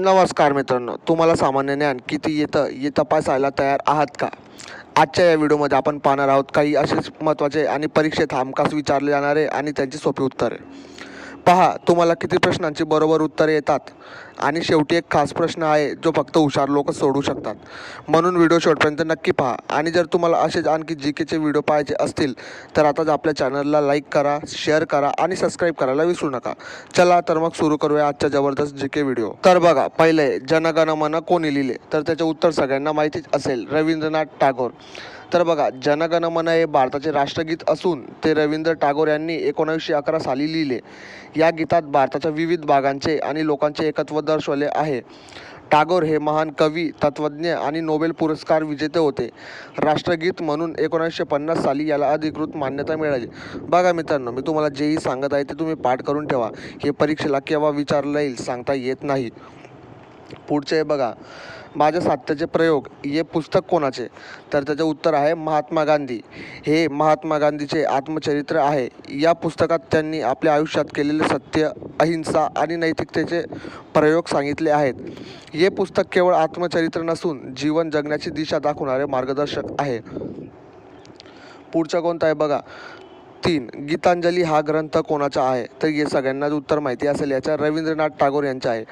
नमस्कार मित्रांनो, तुम्हाला सामान्य ज्ञान किती येतं हे तपासायला तयार आहात का? आजच्या या व्हिडिओमध्ये आपण पाहणार आहोत काही असेच महत्त्वाचे आणि परीक्षेत हमखास विचारले जाणारे आणि त्यांची सोपी उत्तरे. पहा, तुम्हाला किती प्रश्नांची बरोबर उत्तरे येतात. आणि शेवटी एक खास प्रश्न आहे जो फक्त हुशार लोक सोडवू शकतात. म्हणून व्हिडिओ शेवटपर्यंत नक्की पहा. आणि जर तुम्हाला असेच आणखी जीकेचे व्हिडिओ पाहायचे असतील तर आताच आपल्या चॅनलला लाईक करा, शेअर करा आणि सबस्क्राईब करायला विसरू नका. चला तर मग सुरू करूया आजच्या जबरदस्त जीके व्हिडिओ. तर बघा, पहिले जन गण मन कोणी लिहिले? तर त्याचे उत्तर सगळ्यांना माहितीच असेल, रवींद्रनाथ टागोर. तर बघा, जन गण मन हे भारताचे राष्ट्रगीत असून ते रवींद्र टागोर यांनी 1911 साली लिहिले. या गीतात भारताच्या विविध भागांचे आणि लोकांचे एकत्व दर्शवले आहे. टागोर हे महान कवी, तत्त्वज्ञ आणि नोबेल पुरस्कार विजेते होते. राष्ट्रगीत म्हणून 1950 साली याला अधिकृत मान्यता मिळाली. बघा मित्रांनो, मी तुम्हाला जेही सांगत आहे ते तुम्ही पाठ करून ठेवा. हे परीक्षेला केव्हा विचारलं येईल सांगता येत नाही. पुढचे आहे बघा, माझ्या सात्यचे प्रयोग हे पुस्तक कोणाचे? तर त्याचे उत्तर आहे महात्मा गांधी. हे महात्मा गांधीचे आत्मचरित्र आहे. या पुस्तकात त्यांनी आपल्या आयुष्यात केलेले सत्य, अहिंसा आणि नैतिकतेचे प्रयोग सांगितले आहेत. हे पुस्तक केवळ आत्मचरित्र नसून जीवन जगण्याची दिशा दाखवणारे मार्गदर्शक आहे. पुढचा कोणता आहे बघा, 3. गीतांजली हा ग्रंथ कोणाचा आहे? तर हे सगळ्यांनाच उत्तर माहिती असेल याच्या, रवींद्रनाथ टागोर यांचा आहे.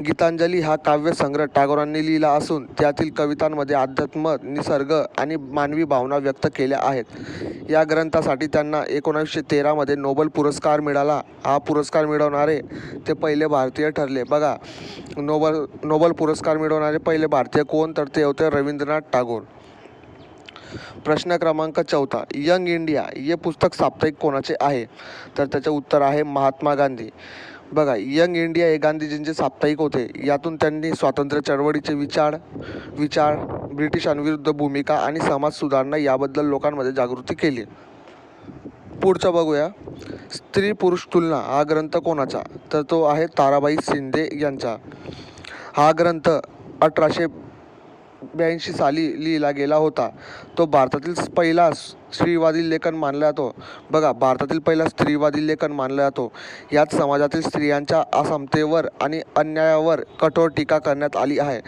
गीतांजली हा काव्यसंग्रह टागोरांनी लिहिला असून त्यातील कवितांमध्ये अध्यात्म, निसर्ग आणि मानवी भावना व्यक्त केल्या आहेत. या ग्रंथासाठी त्यांना 1913 मध्ये नोबेल पुरस्कार मिळाला. हा पुरस्कार मिळवणारे ते पहिले भारतीय ठरले. बघा, नोबेल पुरस्कार मिळवणारे पहिले भारतीय कोण? तर ते होते रवींद्रनाथ टागोर. प्रश्न क्रमांक 4. यंग इंडिया हे पुस्तक साप्ताहिक कोणाचे आहे? तर त्याचे उत्तर आहे महात्मा गांधी. बघा, यंग इंडिया हे गांधीजींचे साप्ताहिक होते. यातून त्यांनी स्वातंत्र्य चळवळीचे विचार, ब्रिटिशांविरुद्ध भूमिका आणि समाज सुधारणा याबद्दल लोकांमध्ये जागृती केली. पुढचा बघूया, स्त्री पुरुष तुलना हा ग्रंथ कोणाचा? तर तो आहे ताराबाई शिंदे यांचा. हा ग्रंथ 1882 साली लिहिला गेला होता. तो भारतातील पहिला स्त्रीवादी लेखन मानला जातो. बघा, भारतातील पहिला स्त्रीवादी लेखन मानला जातो. यात समाजातील स्त्रियांच्या असमतेवर आणि अन्यायावर कठोर टीका करण्यात आली आहे.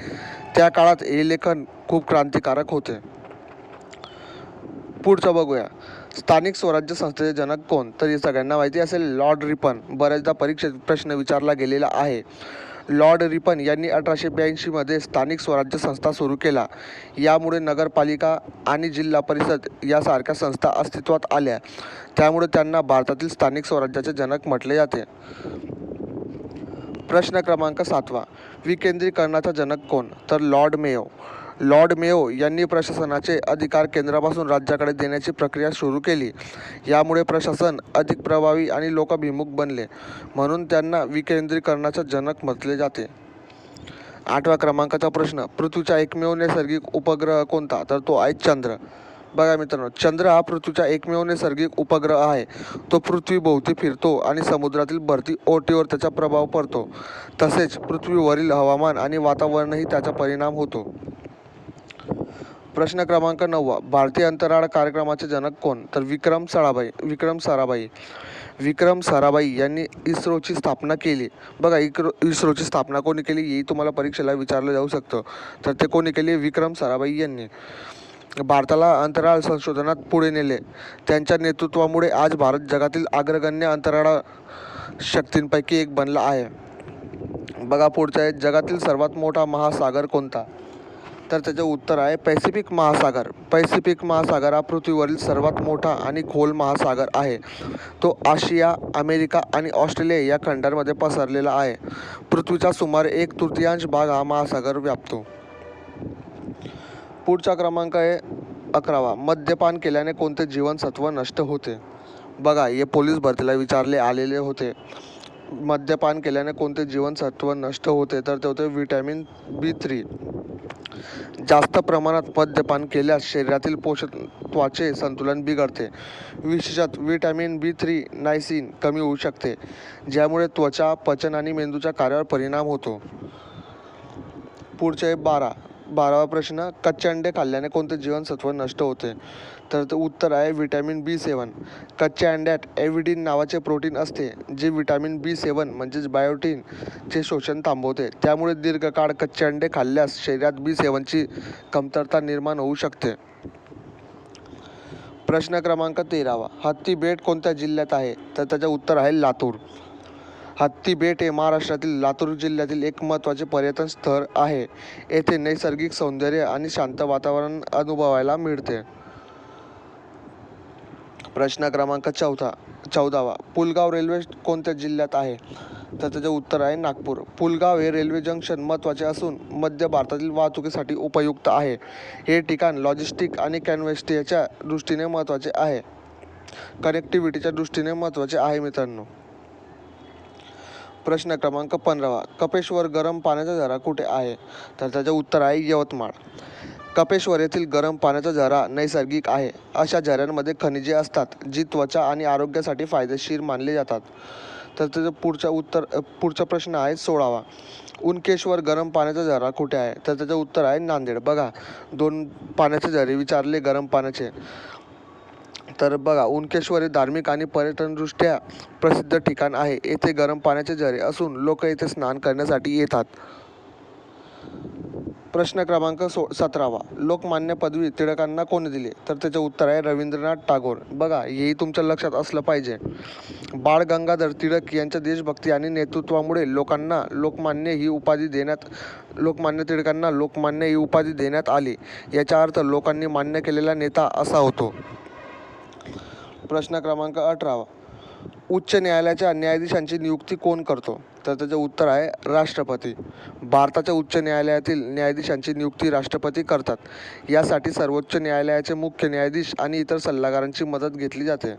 त्या काळात हे लेखन खूप क्रांतिकारक होते. पुढचं बघूया, स्थानिक स्वराज्य संस्थेचे जनक कोण? तर हे सगळ्यांना माहिती असेल, लॉर्ड रिपन. बऱ्याचदा परीक्षेत प्रश्न विचारला गेलेला आहे. लॉर्ड रिपन यांनी 1882 मध्ये स्थानिक स्वराज्य संस्था सुरू केला. यामुळे नगरपालिका आणि जिल्हा परिषद यासारख्या संस्था अस्तित्वात आल्या. त्यामुळे त्यांना भारतातील स्थानिक स्वराज्याचे जनक म्हटले जाते. प्रश्न क्रमांक 7. विकेंद्रीकरणाचा जनक कोण? तर लॉर्ड मेयो. लॉर्ड मेयो यांनी प्रशासनाचे अधिकार केंद्रापासून राज्याकडे देण्याची प्रक्रिया सुरू केली. यामुळे प्रशासन अधिक प्रभावी आणि लोकाभिमुख बनले. म्हणून त्यांना विकेंद्रीकरणाचा जनक म्हटले जाते. 8व्या क्रमांकाचा प्रश्न, पृथ्वीचा एकमेव नैसर्गिक उपग्रह कोणता? तर तो आहे चंद्र. बघा मित्रांनो, चंद्र हा पृथ्वीचा एकमेव नैसर्गिक उपग्रह आहे. तो पृथ्वीभोवती फिरतो आणि समुद्रातील भरती ओहोटीवर त्याचा प्रभाव पडतो. तसेच पृथ्वीवरील हवामान आणि वातावरणही त्याचा परिणाम होतो. प्रश्न क्रमांक 9. भारतीय अंतराळ कार्यक्रमाचे जनक कोण? तर विक्रम साराभाई. विक्रम साराभाई यांनी इस्रोची स्थापना केली. बघा, इस्रोची स्थापना कोणी केली ही तुम्हाला परीक्षेला विचारलं जाऊ शकतं. तर ते कोणी केली? विक्रम साराभाई यांनी. भारताला अंतराळ संशोधनात पुढे नेले. त्यांच्या नेतृत्वामुळे आज भारत जगातील अग्रगण्य अंतराळ शक्तींपैकी एक बनला आहे. बघा, पुढचा आहे, जगातील सर्वात मोठा महासागर कोणता? तर त्याचे उत्तर आहे पॅसिफिक महासागर. पॅसिफिक महासागर हा पृथ्वीवरील सर्वात मोठा आणि खोल महासागर आहे. तो आशिया, अमेरिका आणि ऑस्ट्रेलिया या खंडांमध्ये पसरलेला आहे. पृथ्वीचा सुमारे 1/3 भाग हा महासागर व्यापतो. पुढचा क्रमांक आहे 11. मद्यपान केल्याने कोणते जीवनसत्व नष्ट होते? बघा, हे पोलीस भरतीला विचारले आलेले होते. मद्यपान केल्याने कोणते जीवनसत्व नष्ट होते? तर ते होते व्हिटॅमिन B3. जास्त प्रमाणात मद्यपान केल्यास शरीरातील पोषक तत्वाचे संतुलन बिघडते. विशेषतः व्हिटॅमिन B3 नायसिन कमी होऊ शकते, ज्यामुळे त्वचा, पचन आणि मेंदूच्या कार्यावर परिणाम होतो. पुढचे 12. 12वा प्रश्न, कच्चे अंडे खाल्ल्याने कोणते जीवनसत्व नष्ट होते? तर ते उत्तर आहे व्हिटॅमिन B7. कच्च्या अंड्यात ॲव्हिडिन नावाचे प्रोटीन असते, जे व्हिटॅमिन B7 म्हणजेच बायोटिनचे शोषण थांबवते. त्यामुळे दीर्घकाळ कच्चे अंडे खाल्ल्यास शरीरात B7ची कमतरता निर्माण होऊ शकते. प्रश्न क्रमांक 13वा, हत्ती बेट कोणत्या जिल्ह्यात आहे? तर त्याचे उत्तर आहे लातूर. हत्ती बेट हे महाराष्ट्रातील लातूर जिल्ह्यातील एक महत्त्वाचे पर्यटन स्थळ आहे. येथे नैसर्गिक सौंदर्य आणि शांत वातावरण अनुभवायला मिळते. प्रश्न क्रमांक 14वा, पुलगाव रेल्वे कोणत्या जिल्ह्यात आहे? तर त्याचे उत्तर आहे नागपूर. पुलगाव हे रेल्वे जंक्शन महत्त्वाचे असून मध्य भारतातील वाहतुकीसाठी उपयुक्त आहे. हे ठिकाण लॉजिस्टिक आणि कनेक्टिव्हिटीच्या दृष्टीने महत्त्वाचे आहे. मित्रांनो. प्रश्न क्रमांक 15वा, कपेश्वर गरम पाण्याचा झरा कुठे आहे? तर त्याचे उत्तर आहे यवतमाळ. कपेश्वर येथील गरम पाण्याचा झरा नैसर्गिक आहे. अशा झऱ्यांमध्ये खनिजे असतात, जी त्वचा आणि आरोग्यासाठी फायदेशीर मानली जातात. तर त्याचं पुढचा प्रश्न आहे 16वा, उनकेश्वर गरम पाण्याचा झरा कुठे आहे? तर त्याचं उत्तर आहे नांदेड. बघा, 2 पाण्याचे झरे विचारले गरम पाण्याचे. तर बघा, उनकेश्वर हे धार्मिक आणि पर्यटनदृष्ट्या प्रसिद्ध ठिकाण आहे. येथे गरम पाण्याचे झरे असून लोक येथे स्नान करण्यासाठी येतात. प्रश्न क्रमांक 17वा, लोकमान्य पदवी टिळकांना कोणी दिली? तर त्याचे उत्तर आहे रवींद्रनाथ टागोर. बघा, हेही तुमच्या लक्षात असलं पाहिजे. बाळ गंगाधर टिळक यांच्या देशभक्ती आणि नेतृत्वामुळे लोकमान्य ही उपाधी देण्यात आली. याचा अर्थ लोकांनी मान्य केलेला नेता असा होतो. प्रश्न क्रमांक 18वा, उच्च न्यायालयाच्या न्यायाधीशांची नियुक्ती कोण करतो? तर त्याचे उत्तर आहे राष्ट्रपती. भारताच्या उच्च न्यायालयातील न्यायाधीशांची नियुक्ती राष्ट्रपती करतात. यासाठी सर्वोच्च न्यायालयाचे मुख्य न्यायाधीश आणि इतर सल्लागारांची मदत घेतली जाते.